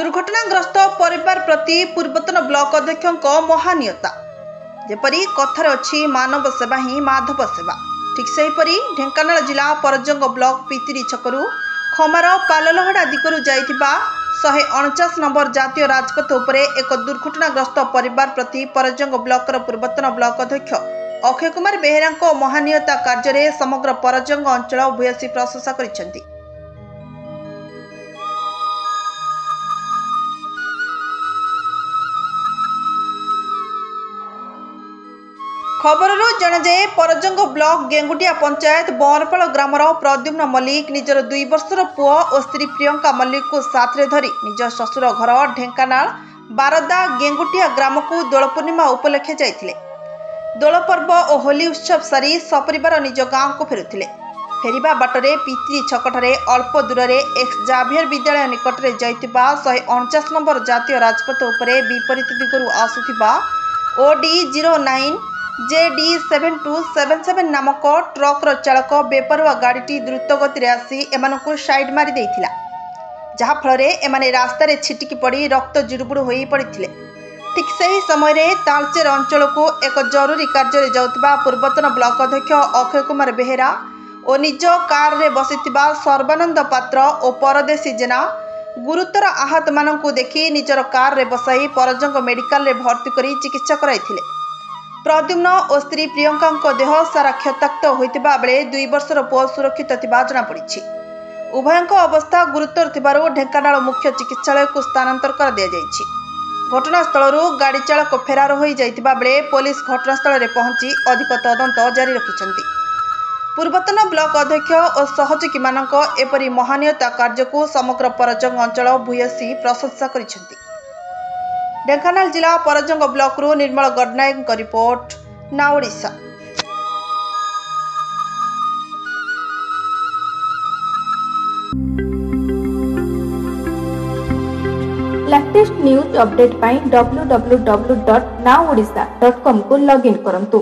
दुर्घटनाग्रस्त परिवार प्रति पूर्वतन ब्लॉक अध्यक्ष महानियता जेपरी कथार अच्छी मानव सेवा ही माधव सेवा ठीक सेहीपरि ढेंकानाल जिला परजंग ब्लॉक पितिरी छकरू खमार पाललहड़ा दिगरू जाइथिबा 149 नंबर जातीय राजपथ उपरे एक दुर्घटनाग्रस्त परिवार प्रति परजंग ब्लॉकर पूर्वतन ब्लॉक अध्यक्ष अक्षय कुमार बेहेरा महानियता कार्य समग्र परजंग अंचल भूयसी प्रशंसा करिसेंति। खबररू जनाजाए परजंग ब्लॉक गेंगुटिया पंचायत बरपाल ग्रामर प्रद्युम्न मल्लिक निजर 2 वर्षर पुओ और स्त्री प्रियंका मल्लिक को साथरे धरी निज ससुर घर ढेंकानाल बारदा गेंगुटिया ग्राम को दोल पूर्णिमा उपलक्षे जाइथिले। दोल पर्व और होली उत्सव सारी सपरिवार निज गाँव को फेरुथिले। फेरिबा बाटरे पितिरी छकठारे अल्प दूर एक्स जाभियर विद्यालय निकट में जाइथिबा 149 नंबर जातीय राजपथ उपरे विपरीत दिगरू आसुथिबा OD09 JD7277 नामक ट्रक्र चालक बेपरुआ गाड़ी द्रुत गति आसी एमानकु साइड मारी देइथिला, जहा फल एमाने रास्तार छिटिकी पड़ी रक्त जुड़ुबुड़ हो पड़ते। ठीक सही समय तालचेर अंचल को एक जरूरी कार्य जाउथिबा पूर्वतन ब्लॉक अध्यक्ष अक्षय कुमार बेहेरा और निज कार रे बसिथिबा सर्बानंद पात्र और परदेशी जेना गुरुतर आहत मानकु देखि निजर कार रे बसाई परजंग मेडिकल रे भर्ती करी चिकित्सा कराइथिले। प्रद्युम्न और स्त्री प्रियंका देह सारा क्षताक्त होइतिबा बेले 2 वर्षर पुओ सुरक्षित थिबा जଣା पड़िछि। उभयଙ୍କ अवस्था गुरुतर थिबारु ढेंकानाल मुख्य चिकित्सालय को स्थानांतर कर दिया जाइछि। घटनास्थल गाड़ी चालक फेरार हो जाइतिबा बेले पुलिस घटनास्थल रे पहुंची अधिक तदंत जारी रखिछन्ति। पूर्वतन ब्लॉक अध्यक्ष और सहयोगी मानक एपरी महानियता कार्य को समग्र परजंग अंचल भूयसी प्रशंसा करिछन्ति। ढेंकानाल जिला परजंग ब्लॉक रु निर्मल गडनायक रिपोर्ट ना ओडिशा। लेटेस्ट न्यूज अपडेट पाई www.naodisha.com को लॉगिन करंतु।